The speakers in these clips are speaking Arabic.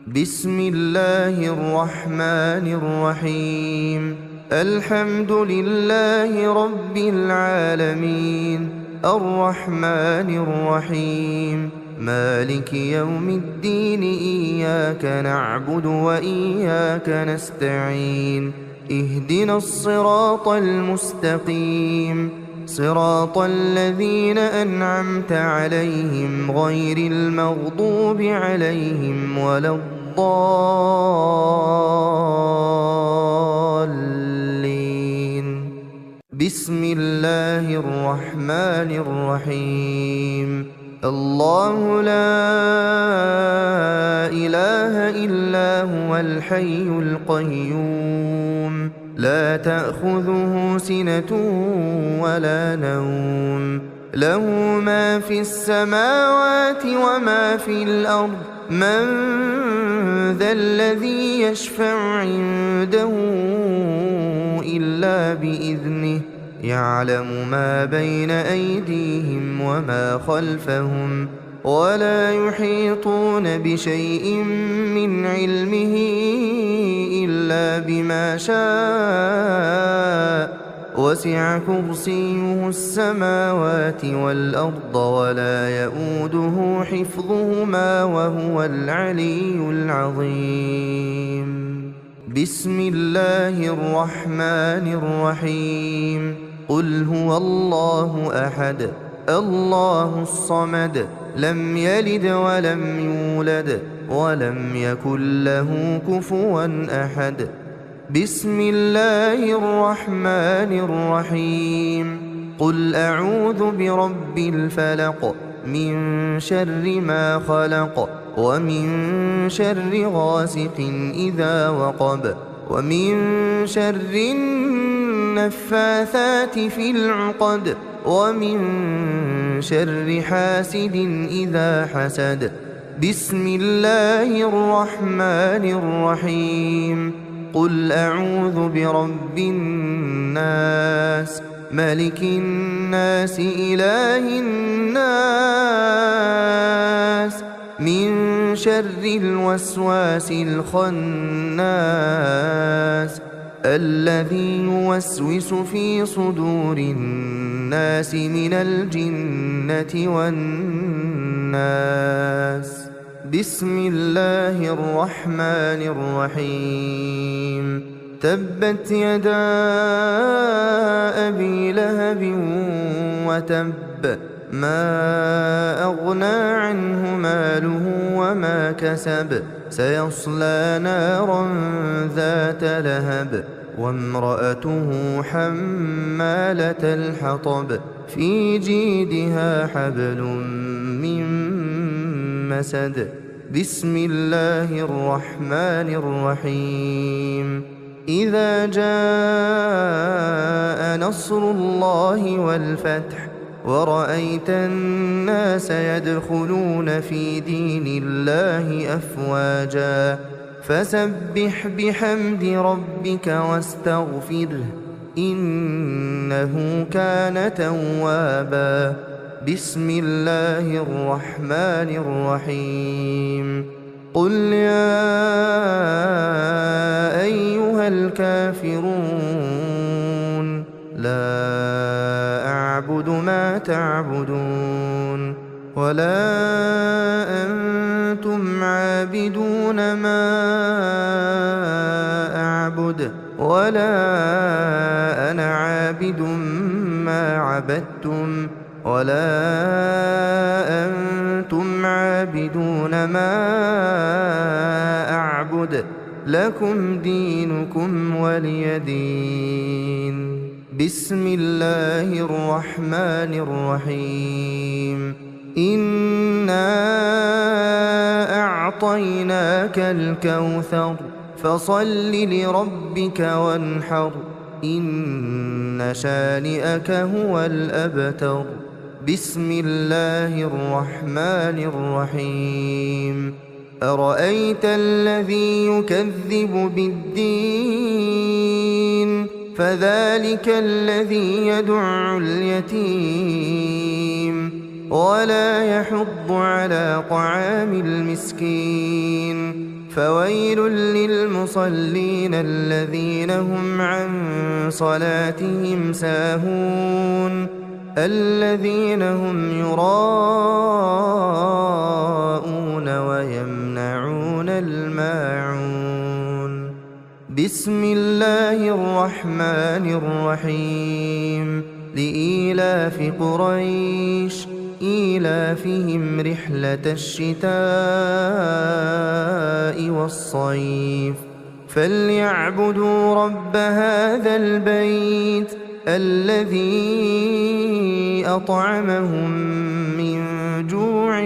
بسم الله الرحمن الرحيم. الحمد لله رب العالمين، الرحمن الرحيم، مالك يوم الدين. إياك نعبد وإياك نستعين. اهدنا الصراط المستقيم، صراط الذين أنعمت عليهم غير المغضوب عليهم ولا الضالين. بسم الله الرحمن الرحيم. الله لا إله إلا هو الحي القيوم، لا تأخذه سنة ولا نوم، له ما في السماوات وما في الأرض. من ذا الذي يشفع عنده إلا بإذنه، يعلم ما بين أيديهم وما خلفهم، ولا يحيطون بشيء من علمه إلا بما شاء. وسع كرسيه السماوات والأرض ولا يئوده حفظهما وهو العلي العظيم. بسم الله الرحمن الرحيم. قل هو الله أحد، الله الصمد، لم يلد ولم يولد ولم يكن له كفوا أحد. بسم الله الرحمن الرحيم. قل أعوذ برب الفلق، من شر ما خلق، ومن شر غاسق إذا وقب، ومن شر النفاثات في العقد، ومن شر حاسد إذا حسد. بسم الله الرحمن الرحيم. قل أعوذ برب الناس، ملك الناس، إله الناس، من شر الوسواس الخناس، الذي يوسوس في صدور الناس من الجنة والناس. بسم الله الرحمن الرحيم. تبت يدا أبي لهب وتب، ما أغنى عنه ماله وما كسب، سيصلى نارا ذات لهب، وامرأته حمالة الحطب، في جيدها حبل من مسد. بسم الله الرحمن الرحيم. إذا جاء نصر الله والفتح، ورأيت الناس يدخلون في دين الله أفواجا، فسبح بحمد ربك واستغفره، إنه كان توابا. بسم الله الرحمن الرحيم. قل يا أيها الكافرون، لا أعبد ما تعبدون، ولا أنتم عابدون ما أعبد، ولا أنا عابد ما عبدتم، ولا أنتم عابدون ما أعبد، لكم دينكم ولي دين. بسم الله الرحمن الرحيم. إنا أعطيناك الكوثر، فصل لربك وانحر، إن شانئك هو الأبتر. بسم الله الرحمن الرحيم. أرأيت الذي يكذب بالدين، فذلك الذي يدع اليتيم ولا يحض على طعام المسكين، فويل للمصلين الذين هم عن صلاتهم ساهون الذين هم يراءون ويمنعون الماعون. بسم الله الرحمن الرحيم. لإيلاف قريش إيلافهم رحلة الشتاء والصيف فليعبدوا رب هذا البيت الذي أطعمهم من جوع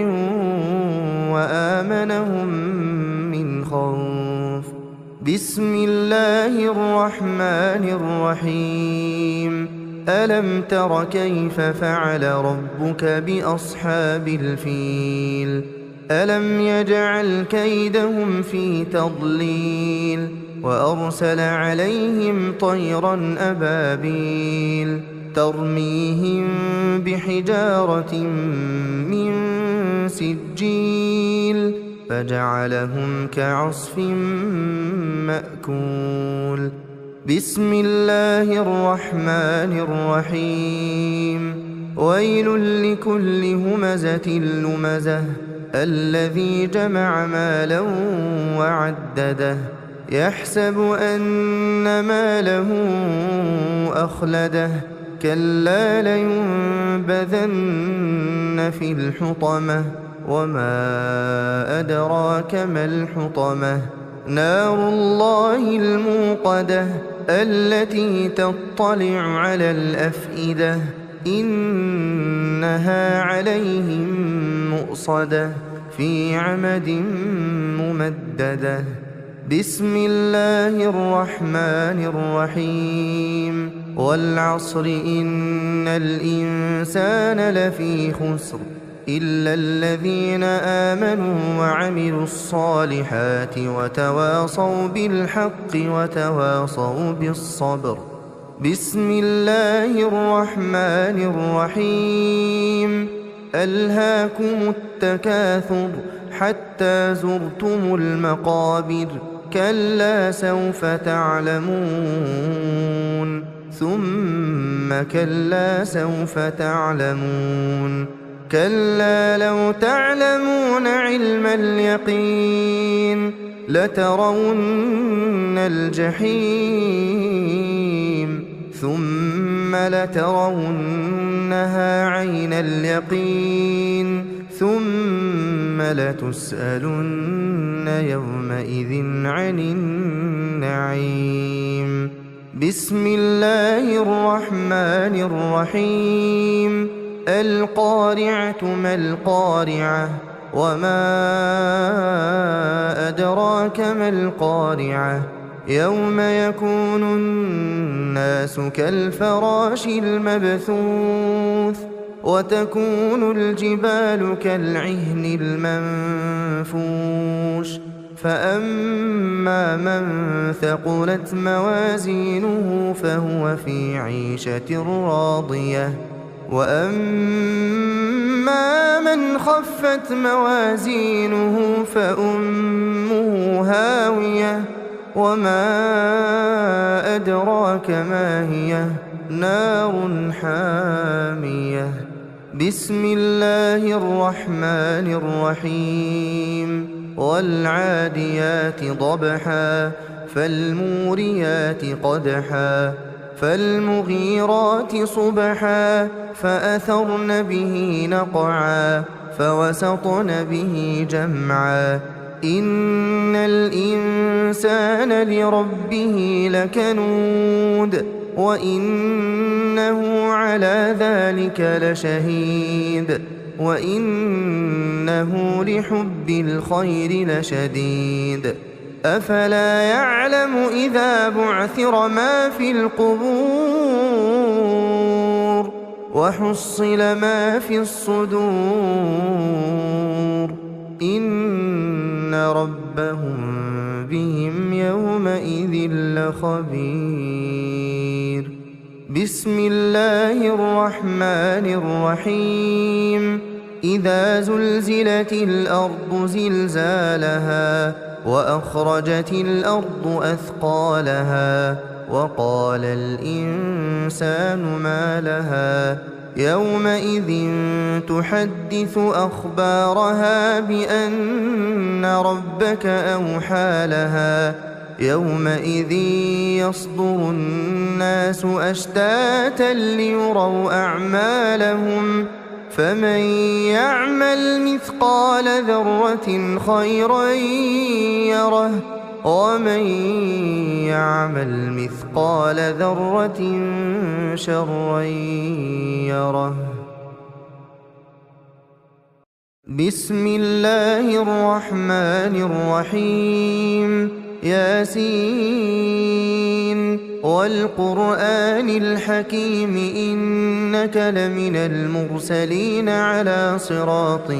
وآمنهم من خوف. بسم الله الرحمن الرحيم. ألم تر كيف فعل ربك بأصحاب الفيل ألم يجعل كيدهم في تضليل وأرسل عليهم طيرا أبابيل ترميهم بحجارة من سجيل فجعلهم كعصف مأكول. بسم الله الرحمن الرحيم. ويل لكل همزة لمزة الذي جمع مالا وعدده يحسب أن ماله أخلده كلا لينبذن في الحطمة وما أدراك ما الحطمة نار الله الموقدة التي تطلع على الأفئدة إنها عليهم مؤصدة في عمد ممددة. بسم الله الرحمن الرحيم. والعصر إن الإنسان لفي خسر إلا الذين آمنوا وعملوا الصالحات وتواصوا بالحق وتواصوا بالصبر. بسم الله الرحمن الرحيم. ألهاكم التكاثر حتى زرتم المقابر كلا سوف تعلمون ثم كلا سوف تعلمون كلا لو تعلمون علم اليقين لترون الجحيم ثم لترونها عين اليقين ثم لتسألن يومئذ عن النعيم. بسم الله الرحمن الرحيم. القارعة ما القارعة وما أدراك ما القارعة يوم يكون الناس كالفراش المبثوث وتكون الجبال كالعهن المنفوش فأما من ثقلت موازينه فهو في عيشة راضية وأما من خفت موازينه فأمه هاوية وما أدراك ما هي نار حامية. بسم الله الرحمن الرحيم. والعاديات ضبحا فالموريات قدحا فالمغيرات صبحا فأثرن به نقعا فوسطن به جمعا إن الإنسان لربه لكنود وإنه على ذلك لشهيد وإنه لحب الخير لشديد. أفلا يعلم إذا بعثر ما في القبور وحصل ما في الصدور إن ربهم بهم يومئذ لخبير. بسم الله الرحمن الرحيم. إذا زلزلت الأرض زلزالها وأخرجت الأرض أثقالها وقال الإنسان ما لها يومئذ تحدث أخبارها بأن ربك أوحى لها يومئذ يصدر الناس أشتاتا ليروا أعمالهم فمن يعمل مثقال ذرة خيرا يره ومن يعمل مثقال ذرة شرا يره. بسم الله الرحمن الرحيم. ياسين والقرآن الحكيم إنك لمن المرسلين على صراط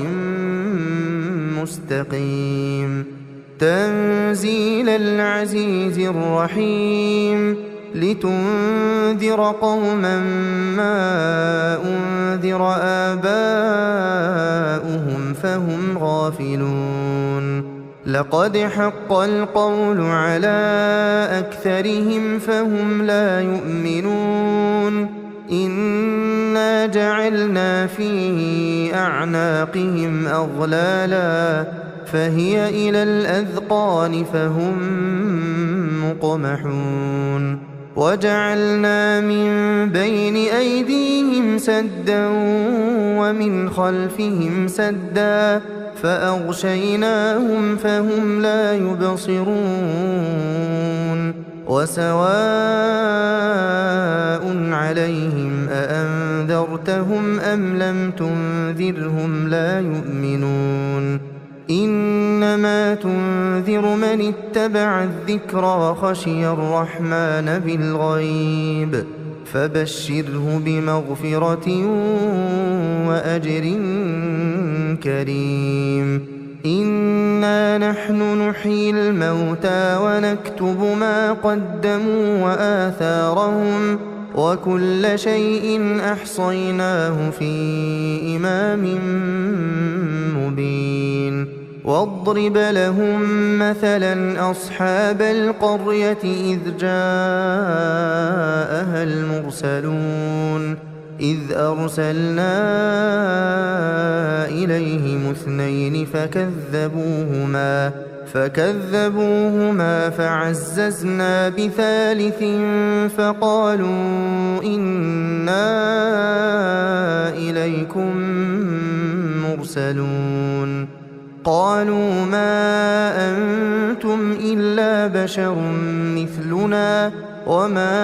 مستقيم. تنزيل العزيز الرحيم. لتنذر قوما ما أنذر آباؤهم فهم غافلون. لقد حق القول على أكثرهم فهم لا يؤمنون. إنا جعلنا في أعناقهم أغلالا فهي إلى الأذقان فهم مقمحون. وجعلنا من بين أيديهم سدا ومن خلفهم سدا فأغشيناهم فهم لا يبصرون. وسواء عليهم أأنذرتهم أم لم تنذرهم لا يؤمنون. إنما تنذر من اتبع الذكر وخشي الرحمن بالغيب فبشره بمغفرة وأجر كريم. إنا نحن نحيي الموتى ونكتب ما قدموا وآثارهم وكل شيء أحصيناه في إمام مبين. واضرب لهم مثلا أصحاب القرية إذ جاءها المرسلون إذ أرسلنا إليهم اثنين فكذبوهما فعززنا بثالث فقالوا إنا إليكم مرسلون. قالوا ما أنتم إلا بشر مثلنا وما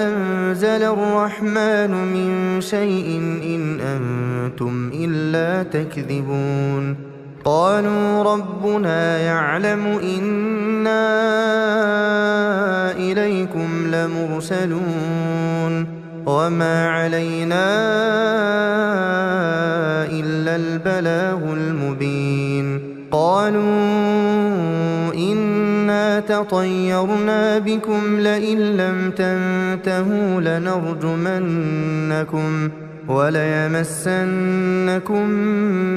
أنزل الرحمن من شيء إن أنتم إلا تكذبون. قالوا ربنا يعلم إنا إليكم لمرسلون وما علينا إلا البلاغ المبين. قالوا إنا تطيرنا بكم لئن لم تنتهوا لنرجمنكم وليمسنكم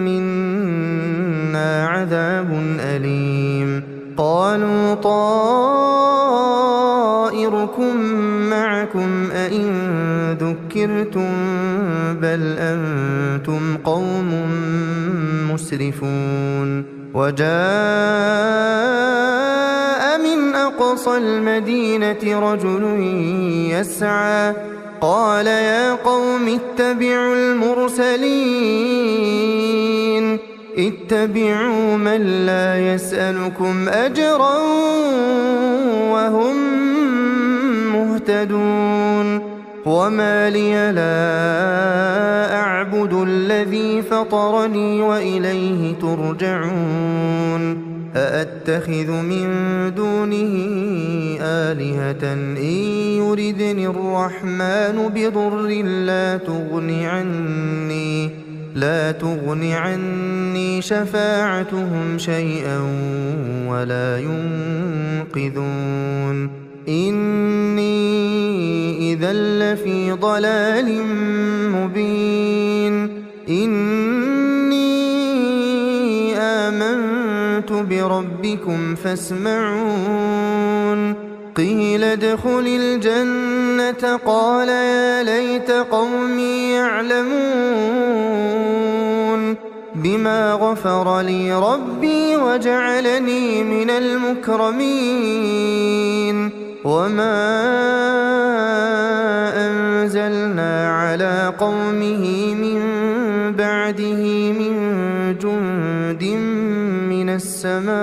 منا عذاب أليم. قالوا طائركم معكم أئن ذكرتم بل أنتم قوم مسرفون. وجاء من أقصى المدينة رجل يسعى قال يا قوم اتبعوا المرسلين اتبعوا من لا يسألكم أجرا وهم مهتدون. وما لي لا أعبد الذي فطرني وإليه ترجعون. أأتخذ من دونه آلهة إن يردني الرحمن بضر لا تغن عني شفاعتهم شيئا ولا ينقذون. إني إذا لفي ضلال مبين. إني آمنت بربكم فاسمعون قيل ادخل الجنة قال يا ليت قومي يعلمون بما غفر لي ربي وجعلني من المكرمين وما أنزلنا على قومه من بعده من جند من السماء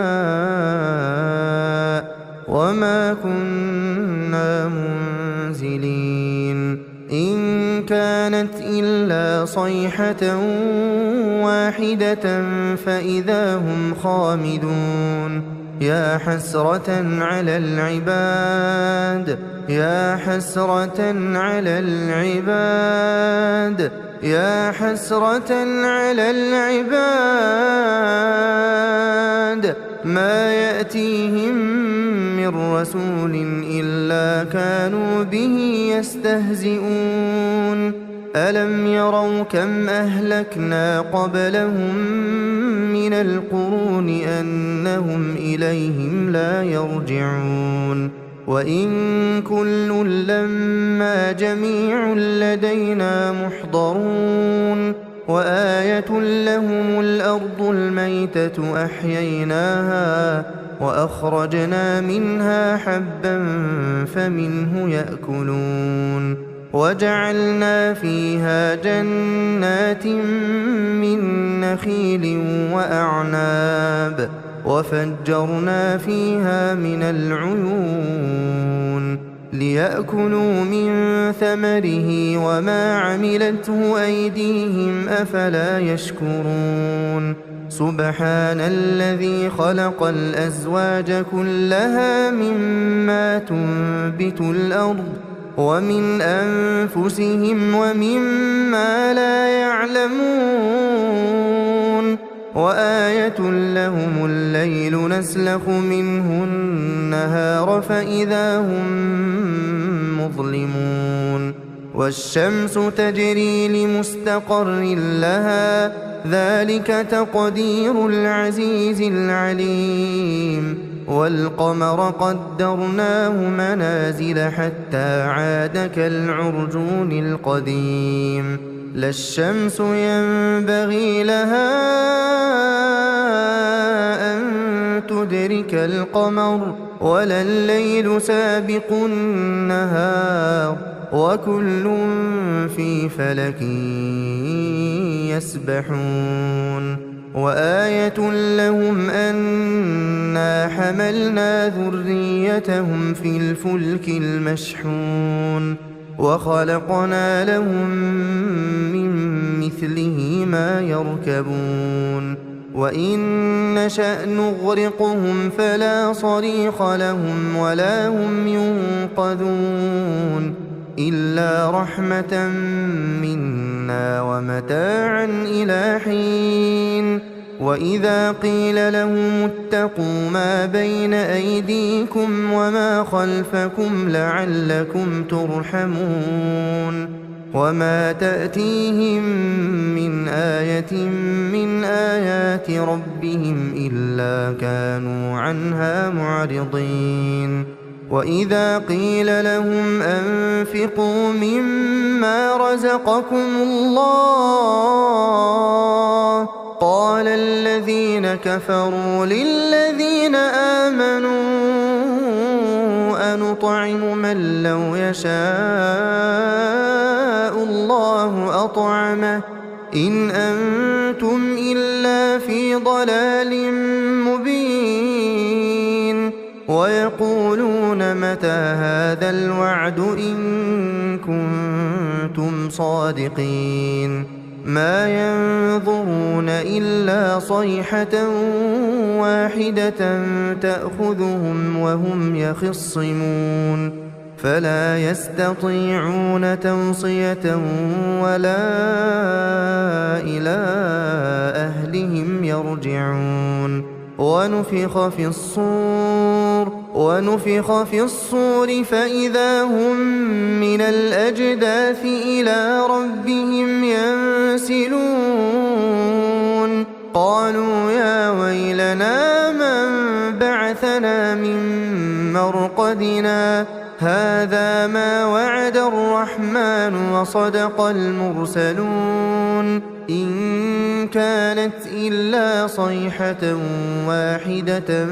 وما كنا منزلين إن كانت إلا صيحة واحدة فإذا هم خامدون يا حسرة على العباد يا حسرة على العباد يا حسرة على العباد ما يأتيهم من رسول إلا كانوا به يستهزئون ألم يروا كم أهلكنا قبلهم من القرون أنهم إليهم لا يرجعون وإن كل لما جميع لدينا محضرون وآية لهم الأرض الميتة أحييناها وأخرجنا منها حبا فمنه يأكلون وجعلنا فيها جنات من نخيل وأعناب وفجرنا فيها من العيون ليأكلوا من ثمره وما عملته أيديهم أفلا يشكرون سبحان الذي خلق الأزواج كلها مما تنبت الأرض ومن أنفسهم ومما لا يعلمون وآية لهم الليل نسلخ منه النهار فإذا هم مظلمون والشمس تجري لمستقر لها ذلك تقدير العزيز العليم والقمر قدرناه منازل حتى عاد كالعرجون القديم لا الشمس ينبغي لها أن تدرك القمر ولا الليل سابق النهار وكل في فلك يسبحون وآية لهم أنا حملنا ذريتهم في الفلك المشحون وخلقنا لهم من مثله ما يركبون وإن نشأ نغرقهم فلا صريخ لهم ولا هم ينقذون إلا رحمة منا ومتاعا إلى حين وإذا قيل لهم اتقوا ما بين أيديكم وما خلفكم لعلكم ترحمون وما تأتيهم من آية من آيات ربهم إلا كانوا عنها معرضين وإذا قيل لهم أنفقوا مما رزقكم الله قال الذين كفروا للذين آمنوا أنطعم من لو يشاء الله أطعمه إن أنتم إلا في ضلال مبين ويقولون متى هذا الوعد إن كنتم صادقين ما ينظرون إلا صيحة واحدة تأخذهم وهم يخصمون فلا يستطيعون توصية ولا إلى أهلهم يرجعون ونفخ في الصور فإذا هم من الأجداث إلى ربهم ينسلون ينسلون قالوا يا ويلنا من بعثنا من مرقدنا هذا ما وعد الرحمن وصدق المرسلون إن كانت إلا صيحة واحدة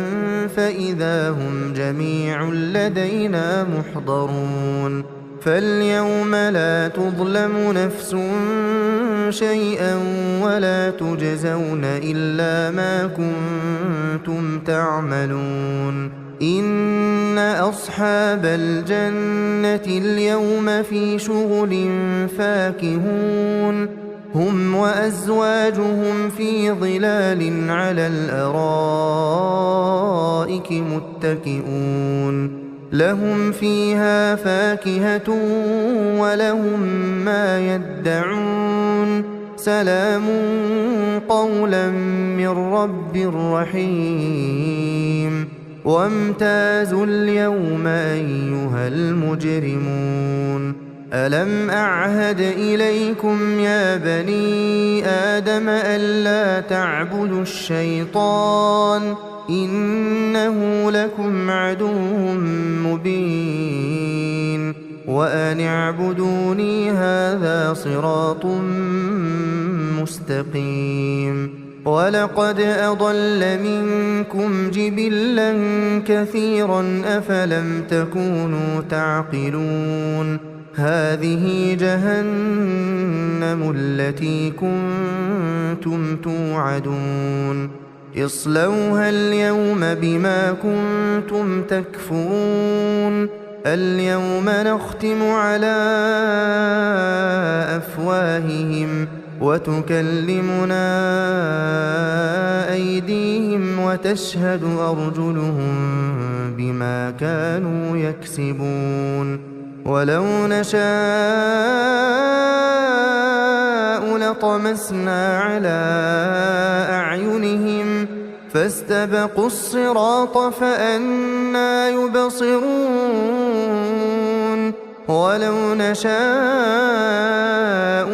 فإذا هم جميع لدينا محضرون فاليوم لا تظلم نفس شيئا ولا تجزون إلا ما كنتم تعملون إن أصحاب الجنة اليوم في شغل فاكهون هم وأزواجهم في ظلال على الأرائك متكئون لهم فيها فاكهة ولهم ما يدعون سلام قولا من رب رحيم وامتازوا اليوم أيها المجرمون ألم أعهد إليكم يا بني آدم ألا تعبدوا الشيطان إنه لكم عدو مبين وأن اعبدوني هذا صراط مستقيم ولقد أضل منكم جبلا كثيرا أفلم تكونوا تعقلون هذه جهنم التي كنتم توعدون اصلوها اليوم بما كنتم تكفرون اليوم نختم على أفواههم وتكلمنا أيديهم وتشهد أرجلهم بما كانوا يكسبون ولو نشاء لطمسنا على أعينهم فاستبقوا الصراط فأنى يبصرون ولو نشاء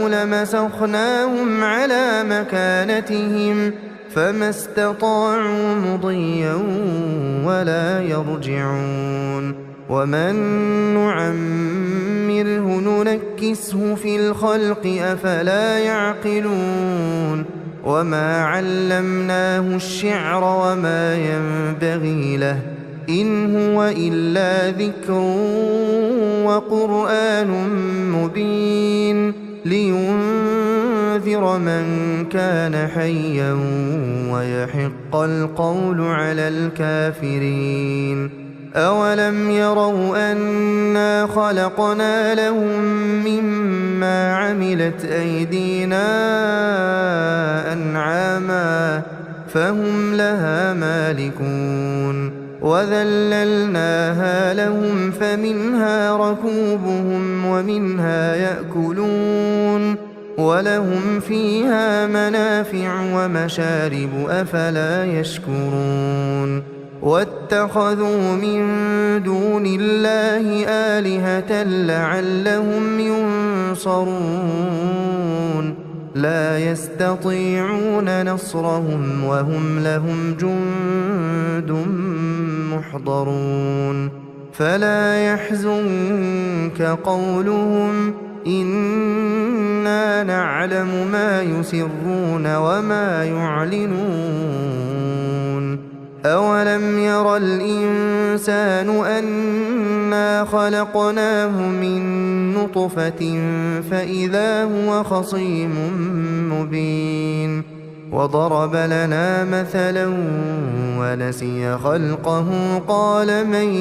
لمسخناهم على مكانتهم فما استطاعوا مضيا ولا يرجعون ومن نعمره ننكسه في الخلق أفلا يعقلون وما علمناه الشعر وما ينبغي له إن هو إلا ذكر وقرآن مبين لينذر من كان حيا ويحق القول على الكافرين أولم يروا أنا خلقنا لهم مما عملت أيدينا أنعاما فهم لها مالكون وذللناها لهم فمنها ركوبهم ومنها يأكلون ولهم فيها منافع ومشارب أفلا يشكرون واتخذوا من دون الله آلهة لعلهم ينصرون لا يستطيعون نصرهم وهم لهم جند محضرون فلا يحزنك قولهم إنا نعلم ما يسرون وما يعلنون أولم ير الإنسان أنا خلقناه من نطفة فإذا هو خصيم مبين وضرب لنا مثلا ونسي خلقه قال من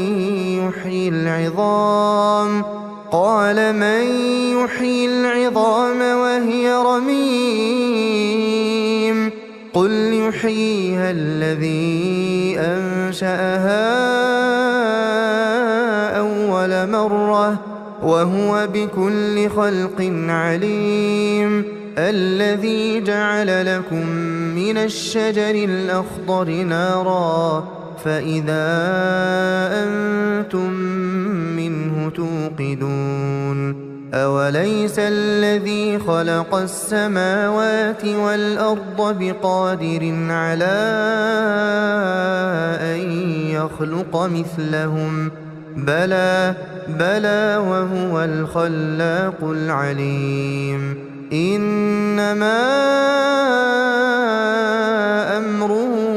يحيي العظام وهي رميم قل يحييها الذي أنشأها أول مرة وهو بكل خلق عليم الذي جعل لكم من الشجر الأخضر نارا فإذا أنتم منه توقدون أوليس الذي خلق السماوات والأرض بقادر على أن يخلق مثلهم بلى وهو الخلاق العليم إنما أمره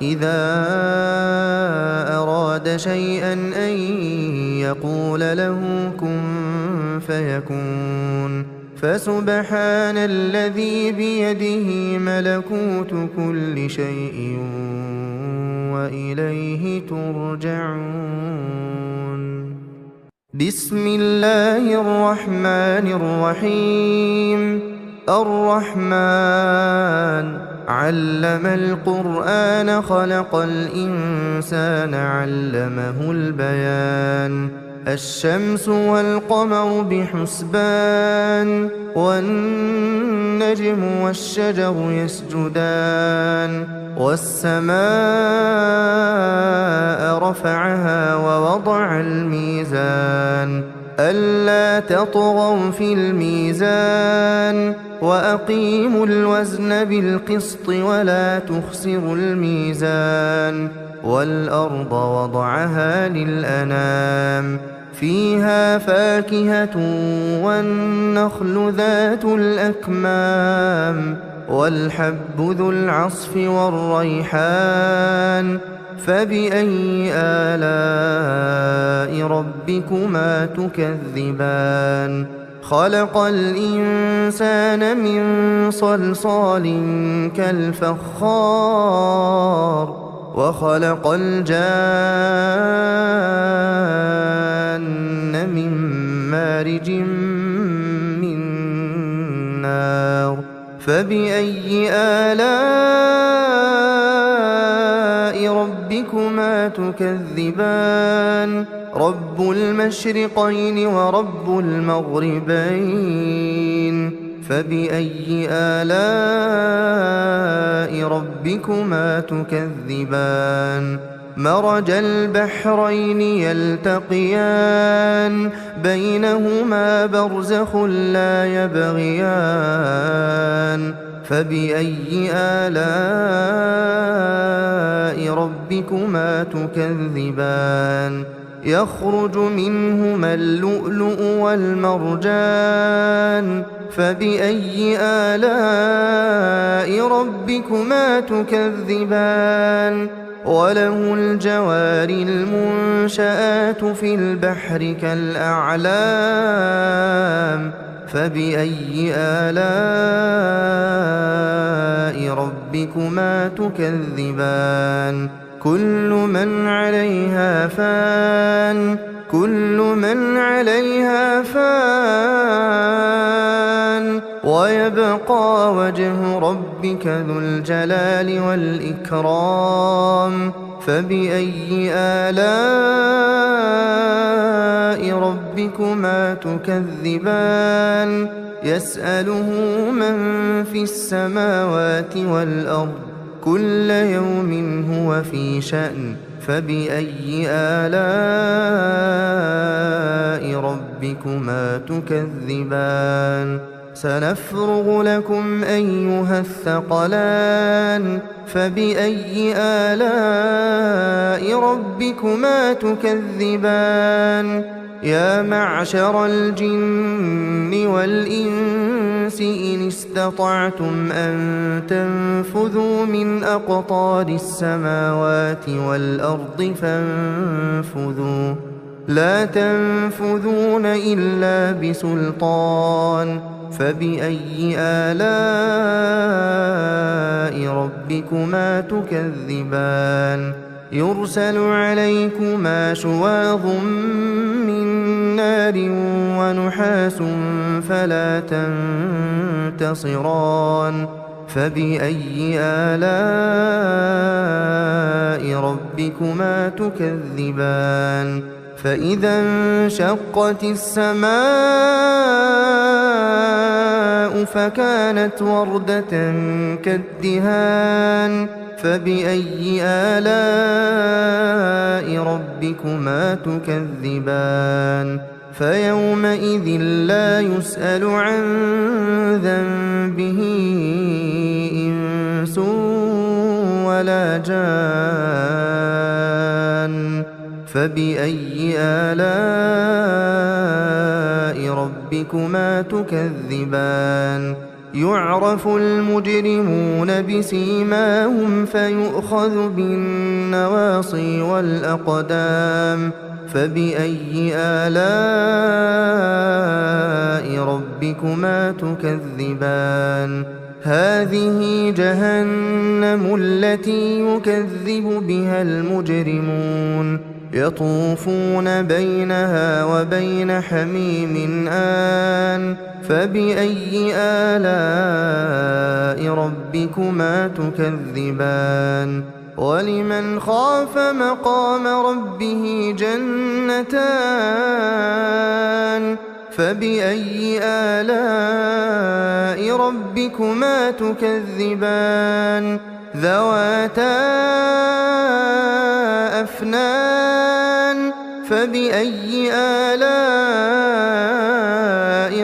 إذا أراد شيئا أن يقول له كن فيكون فسبحان الذي بيده ملكوت كل شيء وإليه ترجعون بسم الله الرحمن الرحيم الرحمن علم القرآن خلق الإنسان علمه البيان الشمس والقمر بحسبان والنجم والشجر يسجدان والسماء رفعها ووضع الميزان ألا تطغوا في الميزان وأقيموا الوزن بالقسط ولا تخسروا الميزان والأرض وضعها للأنام فيها فاكهة والنخل ذات الأكمام والحب ذو العصف والريحان فبأي آلاء ربكما تكذبان خلق الإنسان من صلصال كالفخار وخلق الجان من مارج من نار فبأي آلاء ربكما تكذبان رب المشرقين ورب المغربين فبأي آلاء ربكما تكذبان مرج البحرين يلتقيان بينهما برزخ لا يبغيان فبأي آلاء ربكما تكذبان يخرج منهما اللؤلؤ والمرجان فبأي آلاء ربكما تكذبان وله الجوار المنشآت في البحر كالأعلام فبأي آلاء ربكما تكذبان كل من عليها فان ويبقى وجه ربك ذو الجلال والإكرام فبأي آلاء ربكما تكذبان يسأله من في السماوات والأرض كل يوم هو في شأن فبأي آلاء ربكما تكذبان سنفرغ لكم أيها الثقلان فبأي آلاء ربكما تكذبان يا معشر الجن والإنس إن استطعتم أن تنفذوا من أقطار السماوات والأرض فانفذوا لا تنفذون إلا بسلطان فبأي آلاء ربكما تكذبان يرسل عليكما شواظ من نار ونحاس فلا تنتصران فبأي آلاء ربكما تكذبان فإذا انشقت السماء السماء فكانت وردة كالدهان فبأي آلاء ربكما تكذبان فيومئذ لا يسأل عن ذنبه إنس ولا جان فبأي آلاء ربكما تكذبان يعرف المجرمون بسيماهم فيؤخذ بالنواصي والأقدام فبأي آلاء ربكما تكذبان هذه جهنم التي يكذب بها المجرمون يطوفون بينها وبين حميم آن فبأي آلاء ربكما تكذبان ولمن خاف مقام ربه جنتان فبأي آلاء ربكما تكذبان ذواتا أفنان فبأي آلاء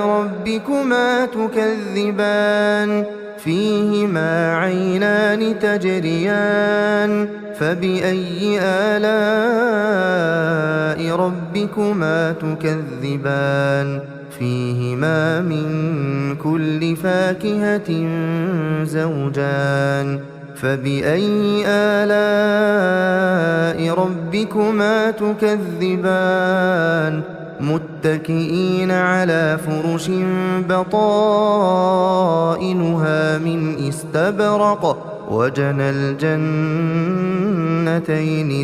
ربكما تكذبان فيهما عينان تجريان فبأي آلاء ربكما تكذبان فيهما من كل فاكهة زوجان فبأي آلاء ربكما تكذبان متكئين على فرش بطائنها من استبرق وجنى الجنتين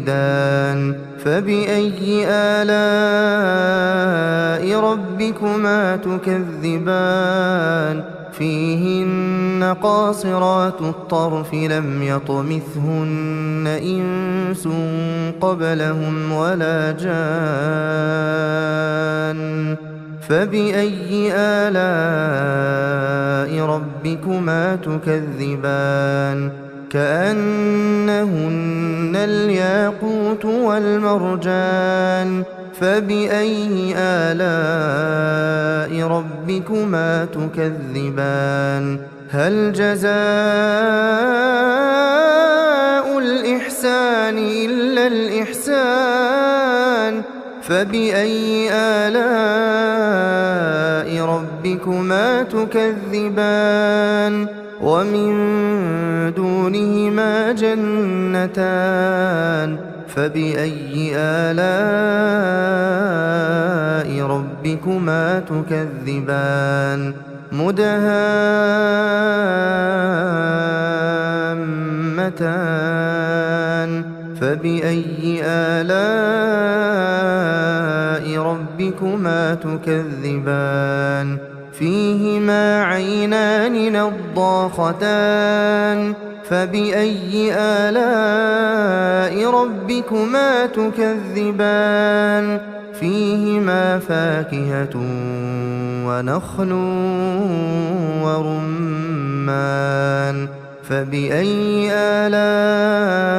دان فبأي آلاء ربكما تكذبان فيهن قاصرات الطرف لم يطمثهن إنس قبلهم ولا جان فبأي آلاء ربكما تكذبان كأنهن الياقوت والمرجان فبأي آلاء ربكما تكذبان هل جزاء الإحسان إلا الإحسان فبأي آلاء ربكما تكذبان ومن دونهما جنتان فبأي آلاء ربكما تكذبان مدهامتان فبأي آلاء ربكما تكذبان فيهما عينان نضاختان فبأي آلاء ربكما تكذبان فيهما فاكهة ونخل ورمان فبأي آلاء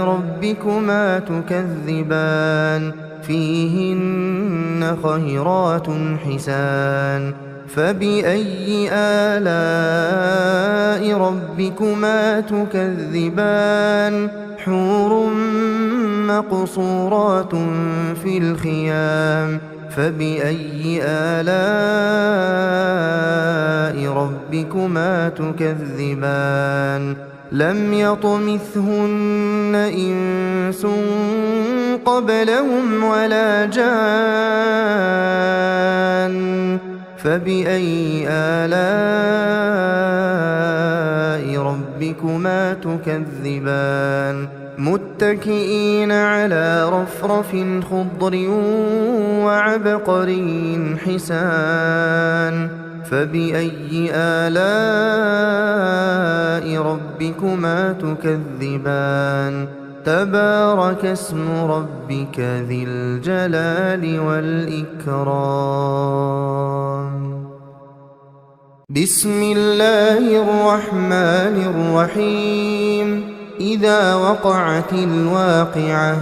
ربكما تكذبان فيهن خيرات حسان فبأي آلاء ربكما تكذبان حور مقصورات في الخيام فبأي آلاء ربكما تكذبان لم يطمثهن إنس قبلهم ولا جان فبأي آلاء ربكما تكذبان متكئين على رفرف خضر وعبقري حسان فبأي آلاء ربكما تكذبان تبارك اسم ربك ذي الجلال والإكرام بسم الله الرحمن الرحيم إذا وقعت الواقعة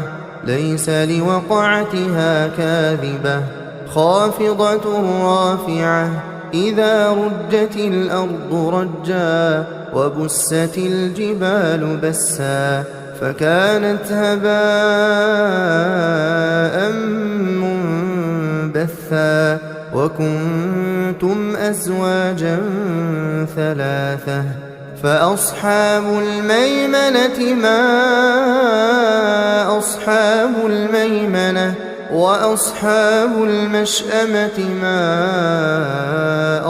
ليس لوقعتها كاذبة خافضة رافعة إذا رجت الأرض رجا وبست الجبال بسا فكانت هباء منبثا وكنتم أزواجا ثلاثة فأصحاب الميمنة ما أصحاب الميمنة وأصحاب المشأمة ما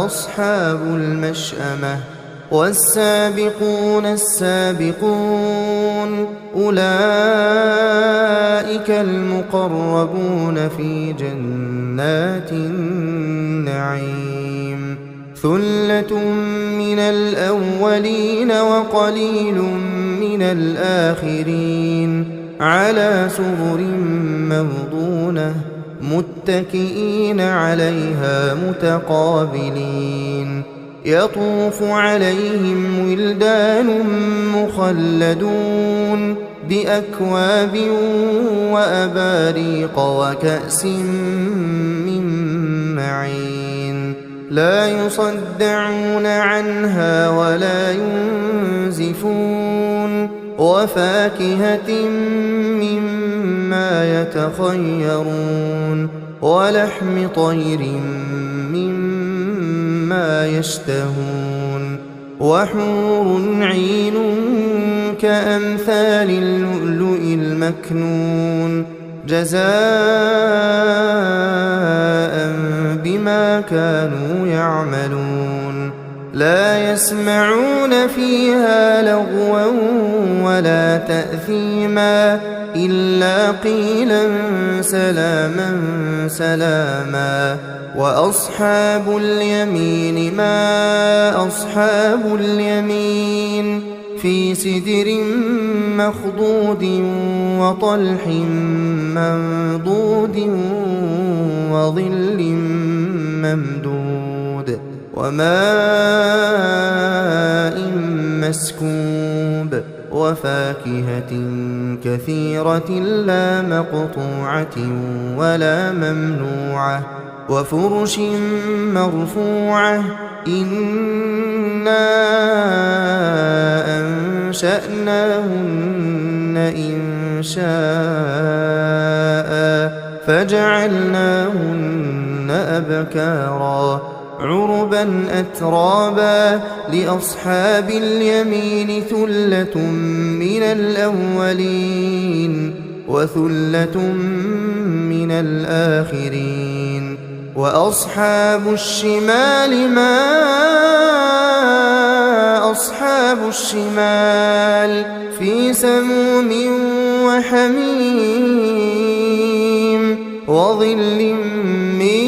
أصحاب المشأمة والسابقون السابقون أولئك المقربون في جنات النعيم ثلة من الأولين وقليل من الآخرين على سرر موضونة متكئين عليها متقابلين يطوف عليهم ولدان مخلدون بأكواب وأباريق وكأس من معين لا يصدعون عنها ولا ينزفون وفاكهة مما يتخيرون ولحم طير مما يشتهون وحور عين كأمثال اللؤلؤ المكنون جزاء بما كانوا يعملون لا يسمعون فيها لغوا ولا تأثيما إلا قيلا سلاما سلاما وأصحاب اليمين ما أصحاب اليمين في سدر مخضود وطلح منضود وظل ممدود وماء مسكوب وفاكهة كثيرة لا مقطوعة ولا ممنوعة وفرش مرفوعة إنا أنشأناهن إنشاء فجعلناهن أبكارا عربا أترابا لأصحاب اليمين ثلة من الأولين وثلة من الآخرين وأصحاب الشمال ما أصحاب الشمال في سموم وحميم وظل من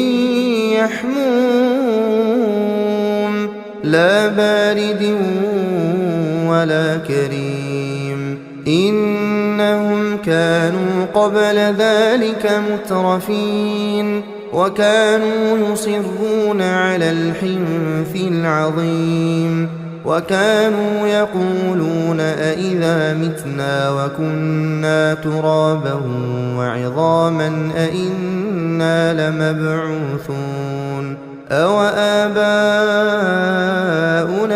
يحموم لا بارد ولا كريم إنهم كانوا قبل ذلك مترفين وكانوا يصرون على الحنث العظيم وكانوا يقولون أئذا متنا وكنا ترابا وعظاما أئنا لمبعوثون أو آباؤنا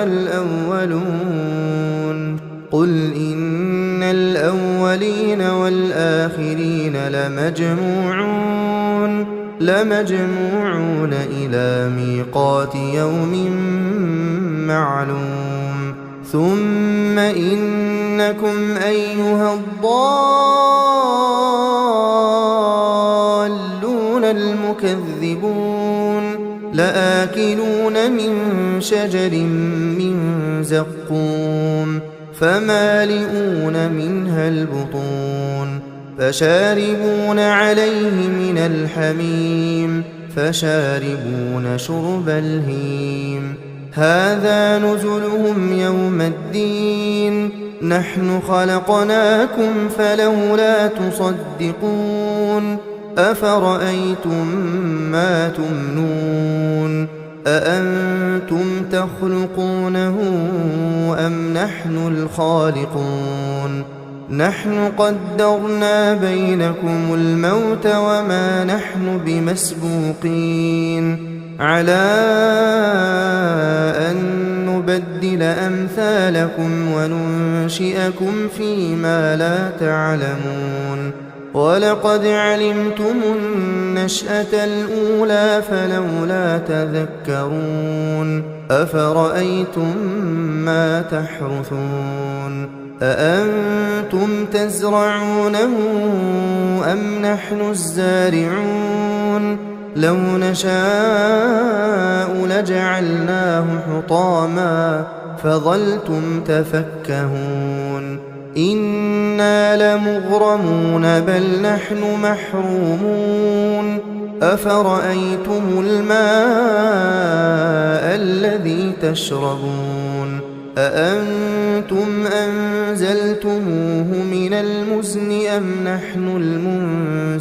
الأولون قل إن الأولين والآخرين لمجموعون إلى ميقات يوم معلوم ثم إنكم أيها الضالون المكذبون لآكلون من شجر من زقوم فمالئون منها البطون فشاربون عليه من الحميم فشاربون شرب الهيم هذا نزلهم يوم الدين نحن خلقناكم فلولا تصدقون أفرأيتم ما تمنون أأنتم تخلقونه أم نحن الخالقون نحن قدرنا بينكم الموت وما نحن بمسبوقين على أن نبدل أمثالكم وننشئكم فيما لا تعلمون ولقد علمتم النشأة الأولى فلولا تذكرون أفرأيتم ما تحرثون أأنتم تزرعونه أم نحن الزارعون لو نشاء لجعلناه حطاما فظلتم تفكهون إنا لمغرمون بل نحن محرومون أفرأيتم الماء الذي تشربون أأنتم أنزلتموه من المزن أم نحن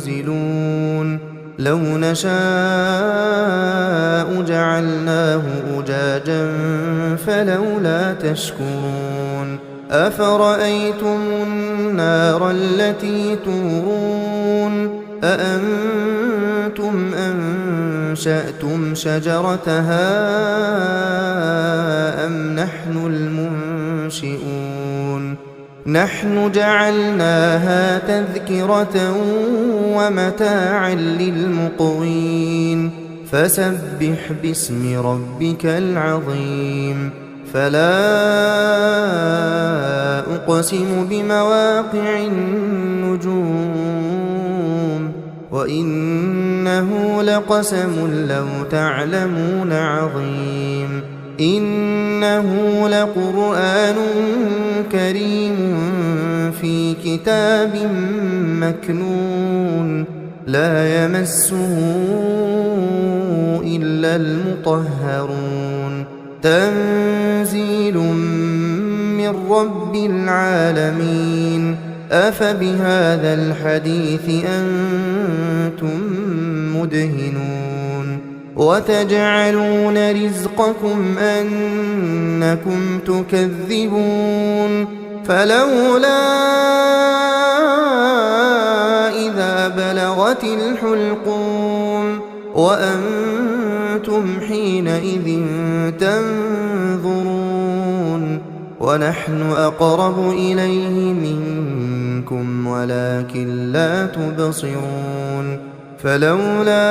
المنزلون لو نشاء جعلناه أجاجا فلولا تشكرون أفرأيتم النار التي تورون أأنتم أنشأتم شجرتها أم نحن المنشئون نحن جعلناها تذكرة ومتاعا للمقوين فسبح باسم ربك العظيم فلا أقسم بمواقع النجوم وإنه لقسم لو تعلمون عظيم إنه لقرآن كريم في كتاب مكنون لا يمسه إلا المطهرون تنزيل من رب العالمين أفبهذا الحديث أنتم مدهنون وتجعلون رزقكم أنكم تكذبون فلولا إذا بلغت الحلقوم وأنتم حينئذ تنظرون ونحن أقرب إليه منكم ولكن لا تبصرون فلولا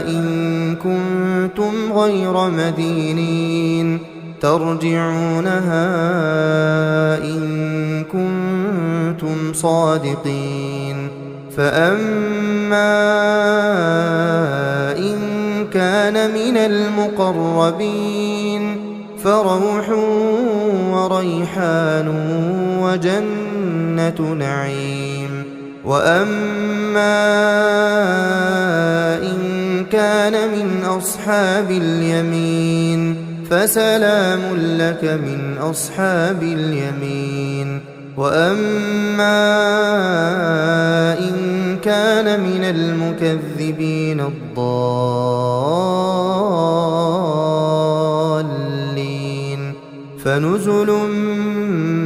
إن كنتم غير مدينين ترجعونها إن كنتم صادقين فأما إن كان من المقربين فروح وريحان وجنة نعيم وأما إن كان من أصحاب اليمين فسلام لك من أصحاب اليمين وأما إن كان من المكذبين الضالين فنزل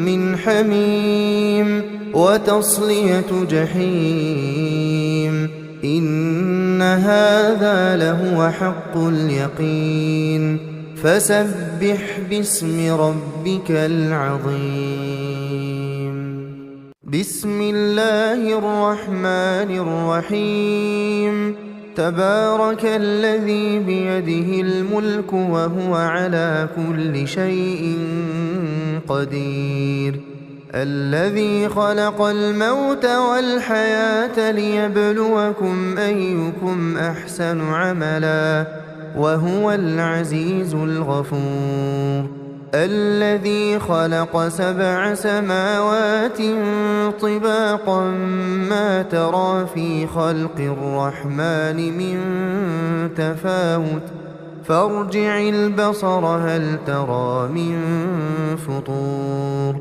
من حميم وتصلية جحيم إن هذا لهو حق اليقين فسبح باسم ربك العظيم بسم الله الرحمن الرحيم تبارك الذي بيده الملك وهو على كل شيء قدير الذي خلق الموت والحياة ليبلوكم أيكم أحسن عملا وهو العزيز الغفور الذي خلق 7 سماوات طباقا ما ترى في خلق الرحمن من تفاوت فارجع البصر هل ترى من فطور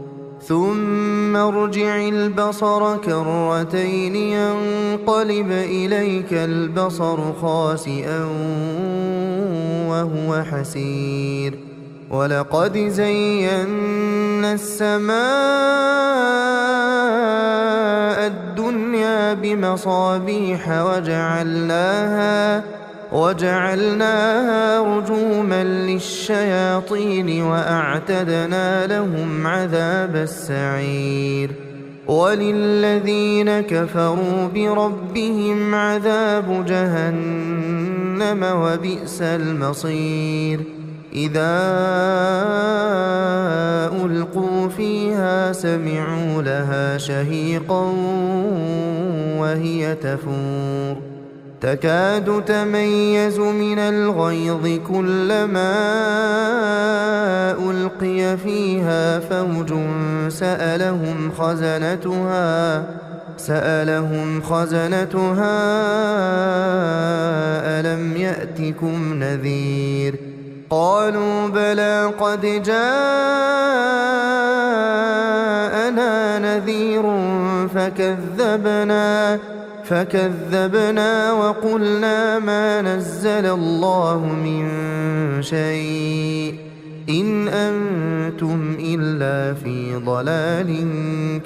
ثم ارجع البصر كرتين ينقلب إليك البصر خاسئا وهو حسير ولقد زينا السماء الدنيا بمصابيح وجعلناها رجوما للشياطين وأعتدنا لهم عذاب السعير وللذين كفروا بربهم عذاب جهنم وبئس المصير إذا ألقوا فيها سمعوا لها شهيقا وهي تفور تكاد تميز من الغيظ كلما ألقي فيها فوج سألهم خزنتها ألم يأتكم نذير قالوا بلى قد جاءنا نذير فكذبنا وقلنا ما نزل الله من شيء إن أنتم إلا في ضلال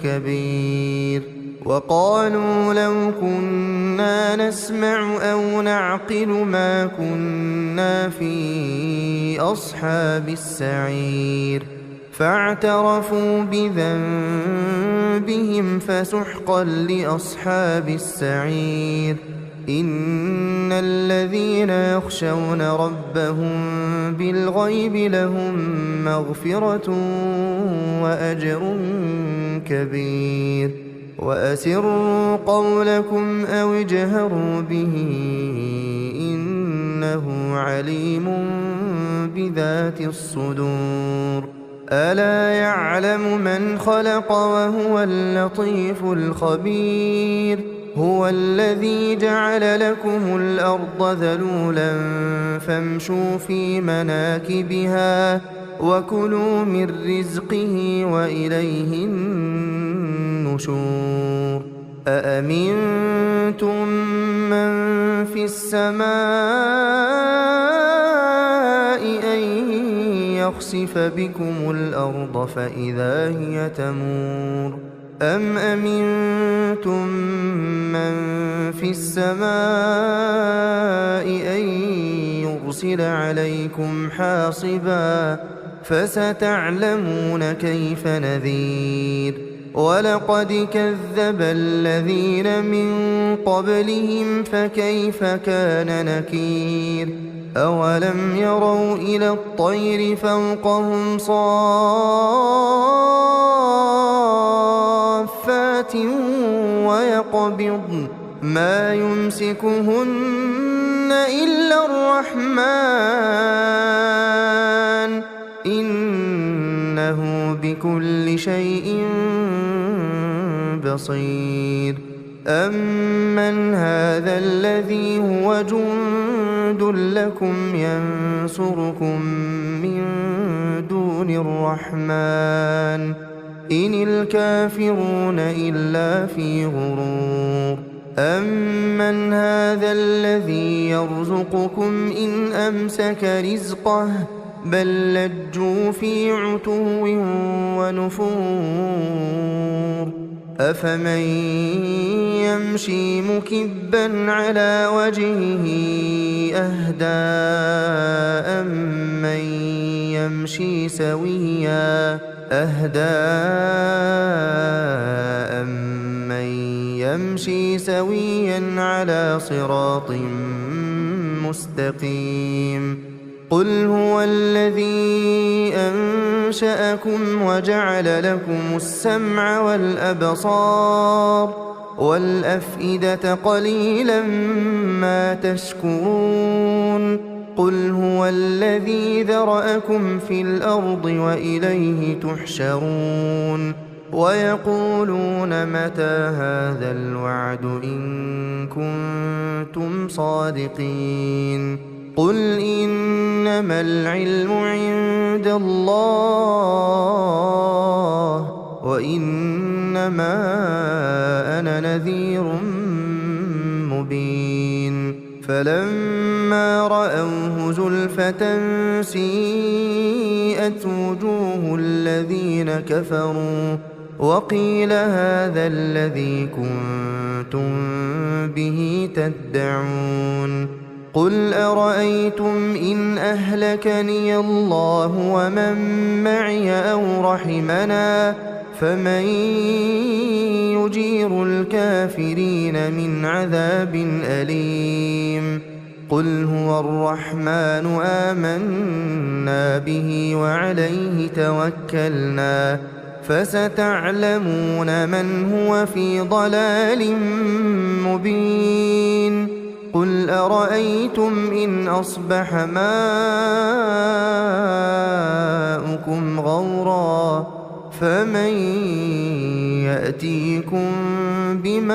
كبير وقالوا لو كنا نسمع أو نعقل ما كنا في أصحاب السعير فاعترفوا بذنبهم فسحقا لأصحاب السعير إن الذين يخشون ربهم بالغيب لهم مغفرة وأجر كبير وأسروا قولكم أو اجهروا به إنه عليم بذات الصدور ألا يعلم من خلق وهو اللطيف الخبير هو الذي جعل لكم الأرض ذلولا فامشوا في مناكبها وكلوا من رزقه وإليه النشور أأمنتم من في السماء أن يخسف بكم الأرض فإذا هي تمور أم أمنتم من في السماء أن يرسل عليكم حاصبا فستعلمون كيف نذير ولقد كذب الذين من قبلهم فكيف كان نكير أولم يروا إلى الطير فوقهم صافات ويقبضن ما يمسكهن إلا الرحمن إنه بكل شيء بصير أمن هذا الذي هو جند لكم ينصركم من دون الرحمن إن الكافرون إلا في غرور أمن هذا الذي يرزقكم إن أمسك رزقه بل لجوا في عتو ونفور أفمن يمشي مكبا على وجهه أهدى أمن يمشي سويا على صراط مستقيم قل هو الذي أنشأكم وجعل لكم السمع والأبصار والأفئدة قليلا ما تشكرون قل هو الذي ذرأكم في الأرض وإليه تحشرون ويقولون متى هذا الوعد إن كنتم صادقين قل إنما العلم عند الله وإنما أنا نذير مبين فلما رأوه زلفة سيئت وجوه الذين كفروا وقيل هذا الذي كنتم به تدعون قل أرأيتم إن أهلكني الله ومن معي أو رحمنا فمن يجير الكافرين من عذاب أليم قل هو الرحمن آمنا به وعليه توكلنا فستعلمون من هو في ضلال مبين قل أرأيتم إن أصبح ماؤكم غورا فمن يأتيكم بماء